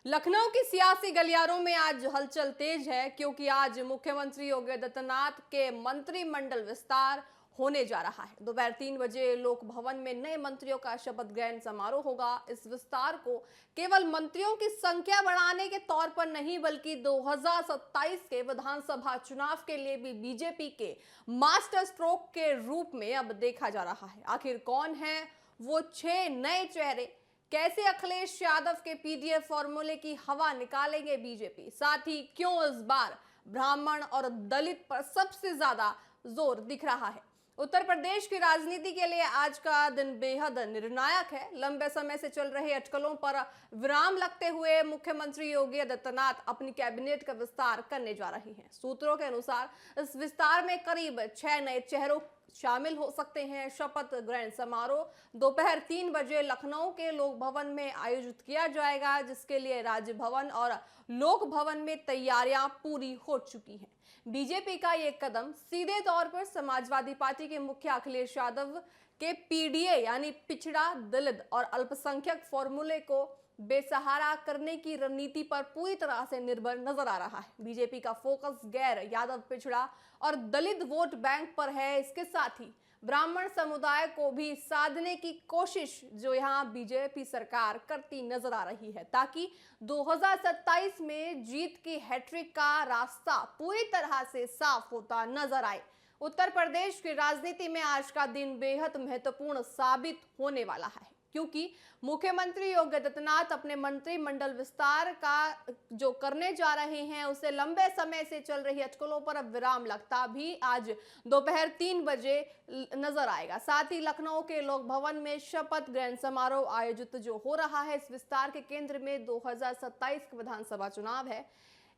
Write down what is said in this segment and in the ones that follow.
लखनऊ की सियासी गलियारों में आज हलचल तेज है क्योंकि आज मुख्यमंत्री योगी आदित्यनाथ के मंत्रिमंडल विस्तार होने जा रहा है। दोपहर 3 बजे लोक भवन में नए मंत्रियों का शपथ ग्रहण समारोह होगा। इस विस्तार को केवल मंत्रियों की संख्या बढ़ाने के तौर पर नहीं बल्कि 2027 के विधानसभा चुनाव के लिए भी बीजेपी के मास्टर स्ट्रोक के रूप में अब देखा जा रहा है। आखिर कौन है वो 6 नए चेहरे, कैसे अखिलेश यादव के पीडीएफ फॉर्मूले की हवा निकालेंगे बीजेपी, साथ ही क्यों इस बार ब्राह्मण और दलित पर सबसे ज्यादा जोर दिख रहा है। उत्तर प्रदेश की राजनीति के लिए आज का दिन बेहद निर्णायक है। लंबे समय से चल रहे अटकलों पर विराम लगते हुए मुख्यमंत्री योगी आदित्यनाथ अपनी कैबिनेट का विस्तार करने जा रहे हैं। सूत्रों के अनुसार इस विस्तार में करीब 6 नए चेहरों शामिल हो सकते हैं। शपथ ग्रहण समारोह दोपहर 3 बजे लखनऊ के लोक भवन में आयोजित किया जाएगा, जिसके लिए राजभवन और लोक भवन में तैयारियां पूरी हो चुकी हैं। बीजेपी का ये कदम सीधे तौर पर समाजवादी पार्टी के मुखिया अखिलेश यादव के पीडीए यानी पिछड़ा, दलित और अल्पसंख्यक फॉर्मूले को बेसहारा करने की रणनीति पर पूरी तरह से निर्भर नजर आ रहा है। बीजेपी का फोकस गैर यादव, पिछड़ा और दलित वोट बैंक पर है। इसके साथ ही ब्राह्मण समुदाय को भी साधने की कोशिश जो यहां बीजेपी सरकार करती नजर आ रही है, ताकि 2027 में जीत की हैट्रिक का रास्ता पूरी तरह से साफ होता नजर आए। उत्तर प्रदेश की राजनीति में आज का दिन बेहद महत्वपूर्ण साबित होने वाला है, क्योंकि मुख्यमंत्री योगी आदित्यनाथ अपने मंत्रिमंडल विस्तार का जो करने जा रहे हैं, उसे लंबे समय से चल रही अटकलों पर अब विराम लगता भी आज दोपहर 3 बजे नजर आएगा। साथ ही लखनऊ के लोक भवन में शपथ ग्रहण समारोह आयोजित जो हो रहा है, इस विस्तार के केंद्र में 2027 का विधानसभा चुनाव है।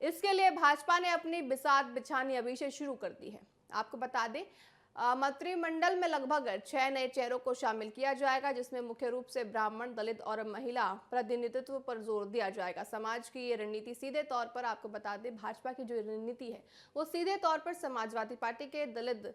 इसके लिए भाजपा ने अपनी बिसात बिछानी अभी से शुरू कर दी है। आपको बता दें, मंत्रिमंडल में लगभग 6 नए चेहरों को शामिल किया जाएगा, जिसमें मुख्य रूप से ब्राह्मण, दलित और महिला प्रतिनिधित्व पर जोर दिया जाएगा। समाज की ये रणनीति सीधे तौर पर, आपको बता दें, भाजपा की जो रणनीति है वो सीधे तौर पर समाजवादी पार्टी के दलित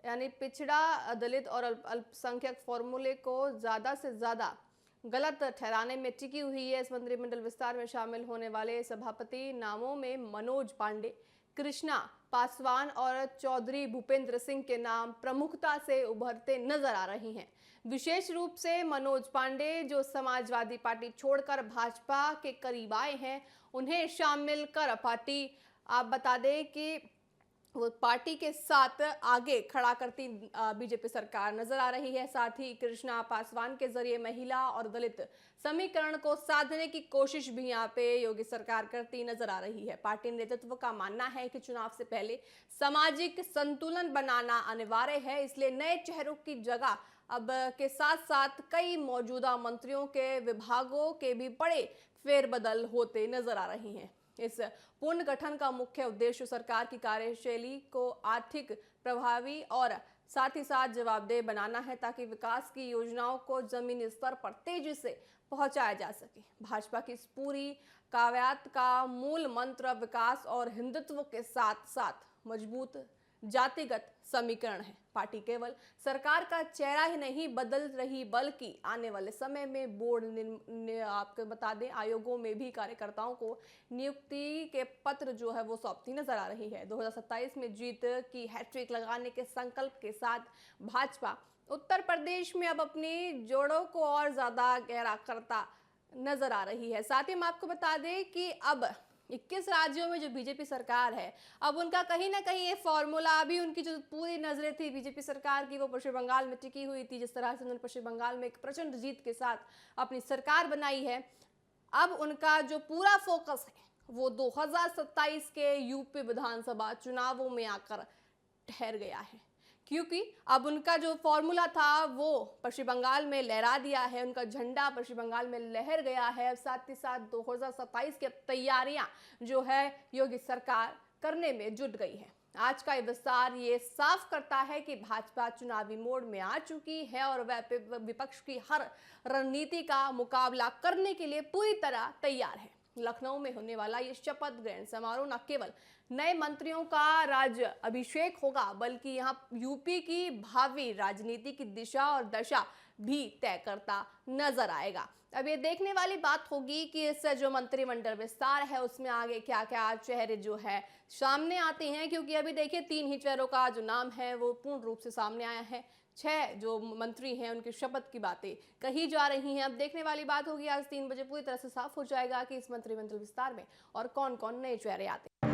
यानी पिछड़ा, दलित और अल्पसंख्यक फॉर्मूले को ज्यादा से ज्यादा गलत ठहराने में टिकी हुई है। इस मंत्रिमंडल विस्तार में शामिल होने वाले सभापति नामों में मनोज पांडे, कृष्णा पासवान और चौधरी भूपेंद्र सिंह के नाम प्रमुखता से उभरते नजर आ रही हैं। विशेष रूप से मनोज पांडे, जो समाजवादी पार्टी छोड़कर भाजपा के करीब आए हैं, उन्हें शामिल कर पार्टी, आप बता दें कि वो पार्टी के साथ आगे खड़ा करती बीजेपी सरकार नजर आ रही है। साथ ही कृष्णा पासवान के जरिए महिला और दलित समीकरण को साधने की कोशिश भी यहाँ पे योगी सरकार करती नजर आ रही है। पार्टी नेतृत्व का मानना है कि चुनाव से पहले सामाजिक संतुलन बनाना अनिवार्य है, इसलिए नए चेहरों की जगह अब के साथ साथ कई मौजूदा मंत्रियों के विभागों के भी बड़े फेरबदल होते नजर आ रही हैं। इस पुनर्गठन का मुख्य उद्देश्य सरकार की कार्यशैली को आर्थिक, प्रभावी और साथ ही साथ जवाबदेह बनाना है, ताकि विकास की योजनाओं को जमीनी स्तर पर तेजी से पहुंचाया जा सके। भाजपा की इस पूरी काव्यात का मूल मंत्र विकास और हिंदुत्व के साथ साथ मजबूत जातिगत समीकरण है। पार्टी केवल सरकार का चेहरा ही नहीं बदल रही, बल्कि आने वाले समय में बोर्ड आपको बता दें आयोगों में भी कार्यकर्ताओं को नियुक्ति के पत्र जो है वो सौंपती नजर आ रही है। 2027 में जीत की हैट्रिक लगाने के संकल्प के साथ भाजपा उत्तर प्रदेश में अब अपनी जोड़ों को और ज्यादा गहरा करता नजर आ रही है। साथ ही हम आपको बता दें कि अब 21 राज्यों में जो बीजेपी सरकार है, अब उनका कहीं ना कहीं ये फॉर्मूला, अभी उनकी जो पूरी नजरें थी बीजेपी सरकार की वो पश्चिम बंगाल में टिकी हुई थी। जिस तरह से उन्होंने पश्चिम बंगाल में एक प्रचंड जीत के साथ अपनी सरकार बनाई है, अब उनका जो पूरा फोकस है वो 2027 के यूपी विधानसभा चुनावों में आकर ठहर गया है, क्योंकि अब उनका जो फॉर्मूला था वो पश्चिम बंगाल में लहरा दिया है, उनका झंडा पश्चिम बंगाल में लहर गया है। साथ ही साथ 2027 की तैयारियां जो है योगी सरकार करने में जुट गई है। आज का विस्तार ये साफ करता है कि भाजपा चुनावी मोड में आ चुकी है और वह विपक्ष की हर रणनीति का मुकाबला करने के लिए पूरी तरह तैयार है। लखनऊ में होने वाला ये शपथ ग्रहण समारोह न केवल नए मंत्रियों का राज अभिषेक होगा, बल्कि यहाँ यूपी की भावी राजनीति की दिशा और दशा भी तय करता नजर आएगा। अब ये देखने वाली बात होगी कि इस जो मंत्रिमंडल विस्तार है उसमें आगे क्या क्या चेहरे जो है सामने आते हैं, क्योंकि अभी देखिए 3 ही चेहरों का जो नाम है वो पूर्ण रूप से सामने आया है। 6 जो मंत्री हैं उनकी शपथ की बातें कही जा रही हैं। अब देखने वाली बात होगी, आज 3 बजे पूरी तरह से साफ हो जाएगा कि इस मंत्रिमंडल विस्तार में और कौन कौन नए चेहरे आते हैं।